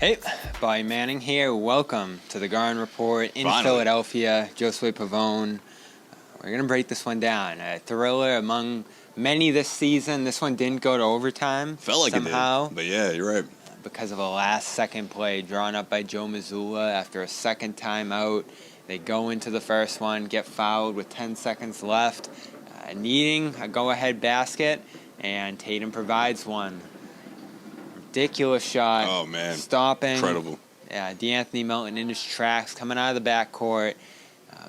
Hey, Bobby Manning here. Welcome to the Garden Report in Finally. Philadelphia. Josue Pavon. We're going to break this one down. A thriller among many this season. This one didn't go to overtime. Felt like somehow, it did. But yeah, you're right. because of a last-second play drawn up by Joe Mazzulla after a second timeout. They go into the first one, get fouled with 10 seconds left, needing a go-ahead basket, and Tatum provides one. Ridiculous shot. Oh, man. Stopping. Incredible. Yeah, DeAnthony Melton in his tracks, coming out of the backcourt.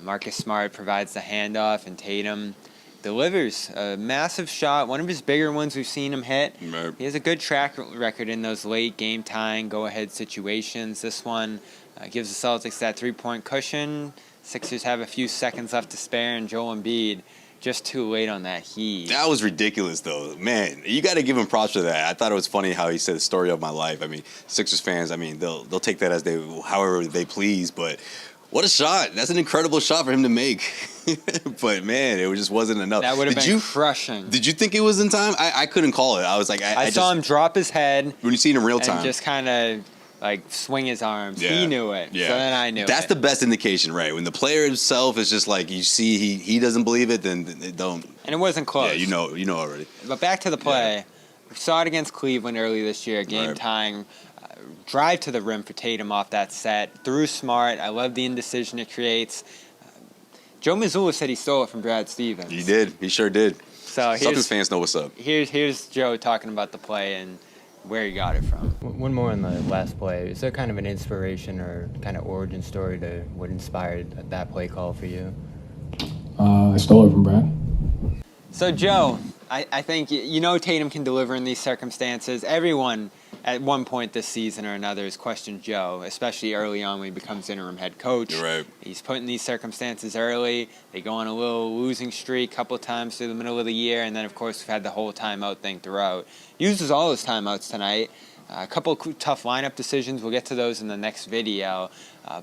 Marcus Smart provides the handoff, and Tatum delivers a massive shot, one of his bigger ones we've seen him hit. Right. He has a good track record in those late game-tying, go-ahead situations. This one gives the Celtics that three-point cushion. Sixers have a few seconds left to spare, and Joel Embiid just too late on that heat. That was ridiculous, though. Man, you got to give him props for that. I thought it was funny how he said the story of my life. I mean, Sixers fans, I mean, they'll take that as however they please, but what a shot. That's an incredible shot for him to make. But, man, it just wasn't enough. That would have been crushing. Did you think it was in time? I couldn't call it. I was like, I saw him drop his head. When you see it in real time. And just kind of swing his arms. Yeah. He knew it. Yeah. So then I knew That's it. the best indication, right? When the player himself is just like, you see he doesn't believe it, then they don't. And it wasn't close. Yeah, you know already. But back to the play. Yeah. We saw it against Cleveland early this year, game-tying. Drive to the rim for Tatum off that set. Through Smart. I love the indecision it creates. Joe Mazzulla said he stole it from Brad Stevens. He did. He sure did. So Celtics fans know what's up. Here's Joe talking about the play and where he got it from. One more on the last play. Is there kind of an inspiration or kind of origin story to what inspired that play call for you? I stole it from Brad. So, Joe, I think Tatum can deliver in these circumstances. Everyone at one point this season or another has questioned Joe, especially early on when he becomes interim head coach. You're right. He's put in these circumstances early. They go on a little losing streak a couple of times through the middle of the year, and then, of course, we've had the whole timeout thing throughout. Uses all his timeouts tonight. A couple of tough lineup decisions. We'll get to those in the next video.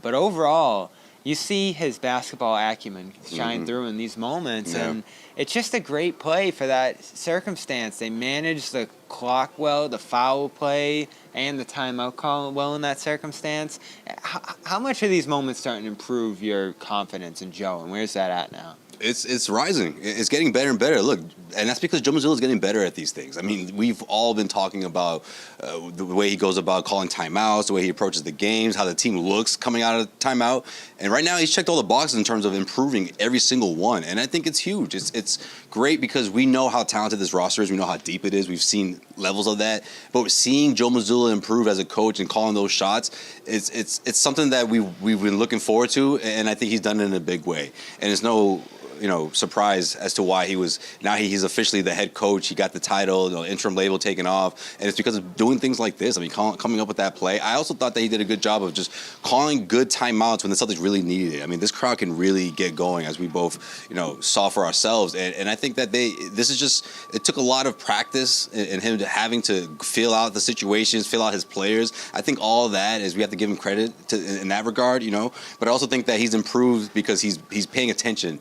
But overall, you see his basketball acumen shine through in these moments, and it's just a great play for that circumstance. They manage the clock well, the foul play, and the timeout call well in that circumstance. How much are these moments starting to improve your confidence in Joe, and where's that at now? It's rising. It's getting better and better. Look, and that's because Joe Mazzulla is getting better at these things. I mean, we've all been talking about the way he goes about calling timeouts, the way he approaches the games, how the team looks coming out of timeout. And right now, he's checked all the boxes in terms of improving every single one. And I think it's huge. It's great because we know how talented this roster is. We know how deep it is. We've seen levels of that. But seeing Joe Mazzulla improve as a coach and calling those shots, it's something that we've been looking forward to. And I think he's done it in a big way. And it's no surprise as to why he's officially the head coach. He got the title, interim label taken off, and it's because of doing things like this. I mean, coming up with that play. I also thought that he did a good job of just calling good timeouts when the Celtics really needed it. I mean, this crowd can really get going, as we both, saw for ourselves, and I think that it took a lot of practice and him having to feel out the situations, feel out his players. I think all of that is we have to give him credit in that regard, but I also think that he's improved because he's paying attention,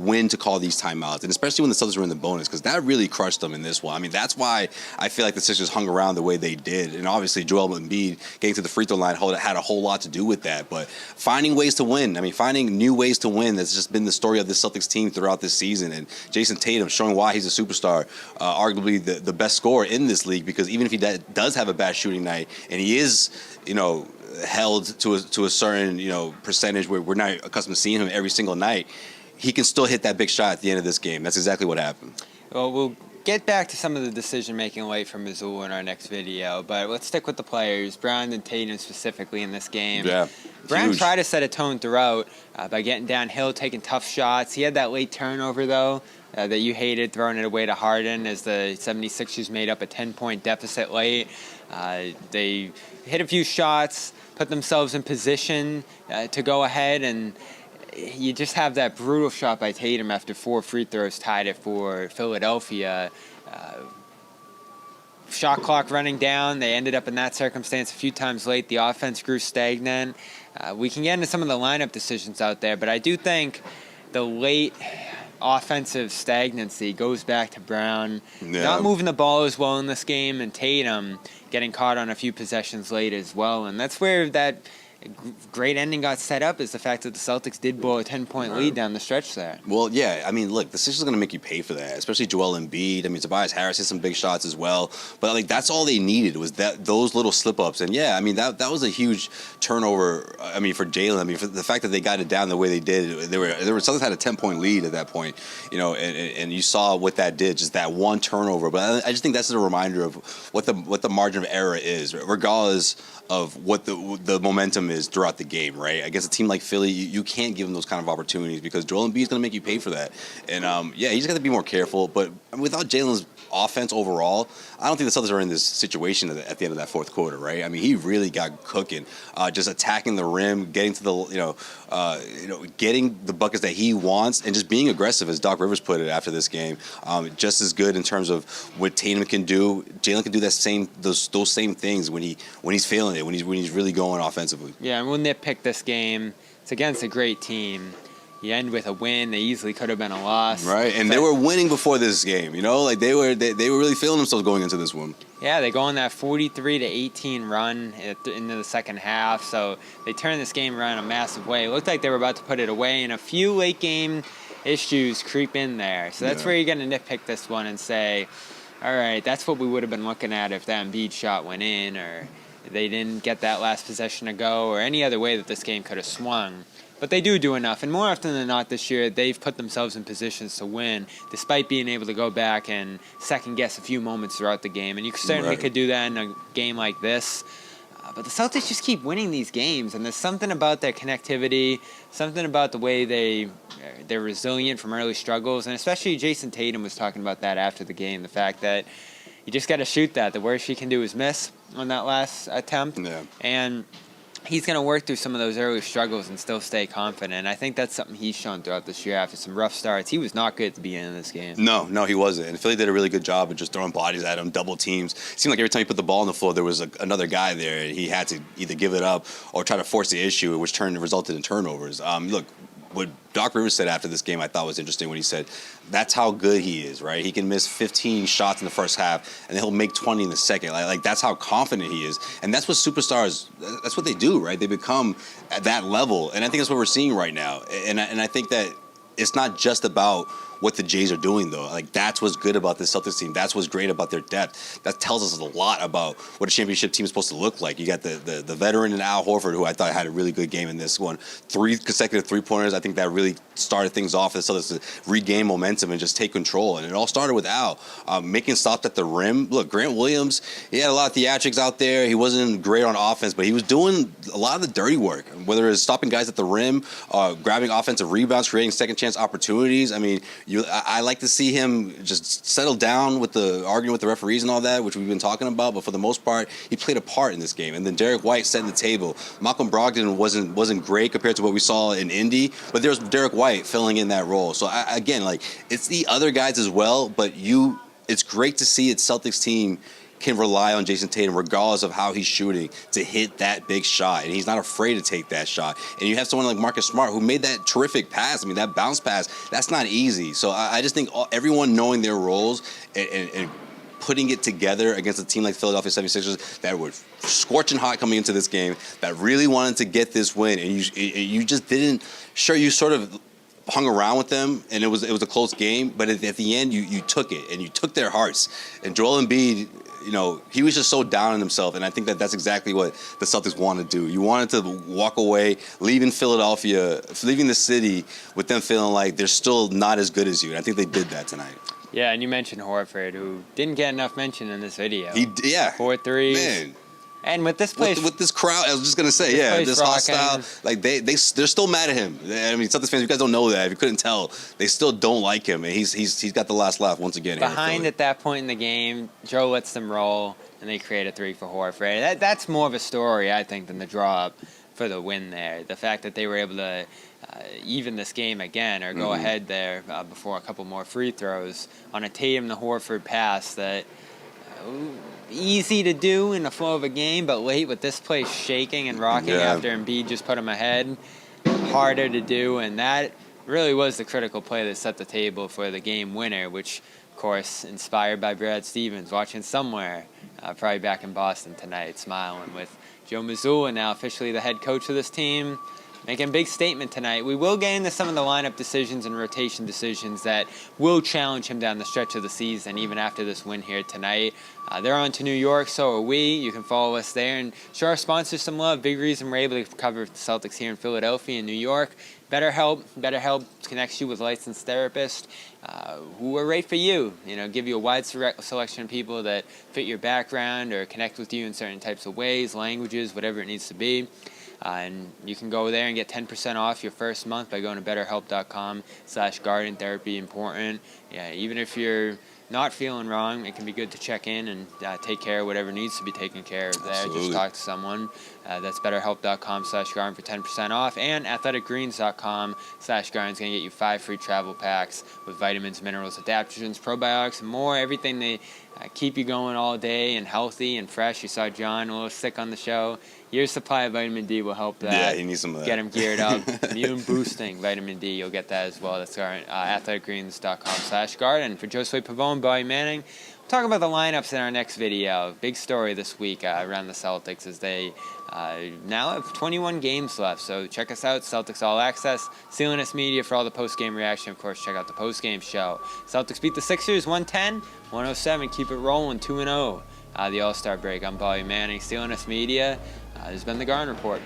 when to call these timeouts, and especially when the Celtics were in the bonus, because that really crushed them in this one. I mean, that's why I feel like the Sixers hung around the way they did, and obviously Joel Embiid getting to the free throw line had a whole lot to do with that, but finding ways to win, finding new ways to win, that's just been the story of this Celtics team throughout this season, and Jayson Tatum showing why he's a superstar, arguably the best scorer in this league, because even if he does have a bad shooting night, and he is, held to a certain, percentage where we're not accustomed to seeing him every single night, he can still hit that big shot at the end of this game. That's exactly what happened. Well, we'll get back to some of the decision-making late from Mazzulla in our next video, but let's stick with the players, Brown and Tatum specifically in this game. Yeah, Brown huge. tried to set a tone throughout by getting downhill, taking tough shots. He had that late turnover, though, that you hated, throwing it away to Harden as the 76ers made up a 10-point deficit late. They hit a few shots, put themselves in position to go ahead, and you just have that brutal shot by Tatum after 4 free throws tied it for Philadelphia. Shot clock running down. They ended up in that circumstance a few times late. The offense grew stagnant. We can get into some of the lineup decisions out there, but I do think the late offensive stagnancy goes back to Brown Yeah. not moving the ball as well in this game, and Tatum getting caught on a few possessions late as well. And that's where that great ending got set up, is the fact that the Celtics did blow a 10-point lead down the stretch there. Well, yeah, I mean, look, the Sixers are going to make you pay for that, especially Joel Embiid. I mean, Tobias Harris hit some big shots as well. But, like, that's all they needed was those little slip-ups. And, yeah, I mean, that was a huge turnover, I mean, for Jalen. I mean, for the fact that they got it down the way they did, Celtics had a 10-point lead at that point, you know, and you saw what that did, just that one turnover. But I just think that's a reminder of what the margin of error is, regardless of what the momentum is throughout the game, right? Against a team like Philly, you can't give them those kind of opportunities because Joel Embiid is going to make you pay for that. And, yeah, he's got to be more careful. But without Jalen's offense overall, I don't think the Celtics are in this situation at the end of that fourth quarter, right? I mean, he really got cooking, just attacking the rim, getting to the, getting the buckets that he wants, and just being aggressive, as Doc Rivers put it after this game. Just as good in terms of what Tatum can do. Jalen can do those same things when he's feeling it, when he's really going offensively. Yeah, and we'll nitpick this game. It's against a great team. You end with a win. They easily could have been a loss. Right, and they were winning before this game. You know, like they were really feeling themselves going into this one. Yeah, they go on that 43-18 run into the second half. So they turned this game around in a massive way. It looked like they were about to put it away, and a few late game issues creep in there. So that's where you're going to nitpick this one and say, all right, that's what we would have been looking at if that Embiid shot went in, or they didn't get that last possession to go, or any other way that this game could have swung. But they do enough, and more often than not this year, they've put themselves in positions to win, despite being able to go back and second-guess a few moments throughout the game. And you certainly could do that in a game like this. But the Celtics just keep winning these games, and there's something about their connectivity, something about the way they're resilient from early struggles, and especially Jayson Tatum was talking about that after the game, the fact that you just got to shoot that. The worst he can do is miss on that last attempt. Yeah. And he's going to work through some of those early struggles and still stay confident. I think that's something he's shown throughout this year after some rough starts. He was not good at the beginning of this game. No, he wasn't. And Philly did a really good job of just throwing bodies at him, double teams. It seemed like every time he put the ball on the floor, there was another guy there. He had to either give it up or try to force the issue, which resulted in turnovers. Look, what Doc Rivers said after this game I thought was interesting when he said that's how good he is, right? He can miss 15 shots in the first half and he'll make 20 in the second. Like that's how confident he is. And that's what superstars, that's what they do, right? They become at that level. And I think that's what we're seeing right now. And I think that it's not just about what the Jays are doing, though. Like, that's what's good about this Celtics team. That's what's great about their depth. That tells us a lot about what a championship team is supposed to look like. You got the veteran in Al Horford, who I thought had a really good game in this one. 3 consecutive three-pointers. I think that really started things off for the Celtics to regain momentum and just take control. And it all started with Al making stops at the rim. Look, Grant Williams, he had a lot of theatrics out there. He wasn't great on offense, but he was doing a lot of the dirty work, whether it's stopping guys at the rim, grabbing offensive rebounds, creating second-chance opportunities. I mean, I like to see him just settle down with the arguing with the referees and all that, which we've been talking about. But for the most part, he played a part in this game. And then Derek White setting the table. Malcolm Brogdon wasn't great compared to what we saw in Indy, but there's Derek White filling in that role. So again, like it's the other guys as well. But it's great to see its Celtics team can rely on Jayson Tatum regardless of how he's shooting to hit that big shot, and he's not afraid to take that shot. And you have someone like Marcus Smart who made that terrific pass. I mean, that bounce pass, that's not easy. So I just think everyone knowing their roles and putting it together against a team like Philadelphia 76ers that were scorching hot coming into this game, that really wanted to get this win, and you just didn't. Sure, you sort of hung around with them, and it was a close game, but at the end, you took it, and you took their hearts. And Joel Embiid, he was just so down on himself, and I think that's exactly what the Celtics want to do. You wanted to walk away, leaving Philadelphia, leaving the city with them feeling like they're still not as good as you, and I think they did that tonight. Yeah, and you mentioned Horford, who didn't get enough mention in this video. 4 threes. Man. And with this place, with this crowd, I was just gonna say, this hostile. Like they're still mad at him. I mean, Celtics fans, you guys don't know that. If you couldn't tell, they still don't like him, and he's got the last laugh once again. Behind at that point in the game, Joe lets them roll, and they create a 3 for Horford. That's more of a story, I think, than the draw up for the win there. The fact that they were able to even this game again, or go ahead there before a couple more free throws on a Tatum to Horford pass that. Easy to do in the flow of a game, but late with this place shaking and rocking after Embiid just put him ahead, harder to do, and that really was the critical play that set the table for the game winner, which, of course, inspired by Brad Stevens, watching somewhere, probably back in Boston tonight, smiling with Joe Mazzulla now officially the head coach of this team, making a big statement tonight. We will get into some of the lineup decisions and rotation decisions that will challenge him down the stretch of the season, even after this win here tonight. They're on to New York, so are we. You can follow us there and show our sponsors some love. Big reason we're able to cover the Celtics here in Philadelphia and New York. BetterHelp connects you with licensed therapists who are right for you. Give you a wide selection of people that fit your background or connect with you in certain types of ways, languages, whatever it needs to be. And you can go there and get 10% off your first month by going to betterhelp.com/garden therapy. Important. Yeah, even if you're not feeling wrong, it can be good to check in and take care of whatever needs to be taken care of there. Absolutely. Just talk to someone. That's betterhelp.com/garden for 10% off, and athleticgreens.com/garden is going to get you 5 free travel packs with vitamins, minerals, adaptogens, probiotics, and more. Everything they keep you going all day and healthy and fresh. You saw John a little sick on the show. Your supply of vitamin D will help that. Yeah, he needs some of that. Get him geared up. Immune boosting vitamin D, you'll get that as well. That's our athleticgreens.com/garden. For Josue Pavon, Bobby Manning, we'll talk about the lineups in our next video. Big story this week around the Celtics as they now have 21 games left. So check us out, Celtics All Access, CLNS Media for all the post-game reaction. Of course, check out the post-game show. Celtics beat the Sixers 110-107. Keep it rolling, 2-0. The All-Star break. I'm Bobby Manning, CLNS Media. This has been the Garden Report.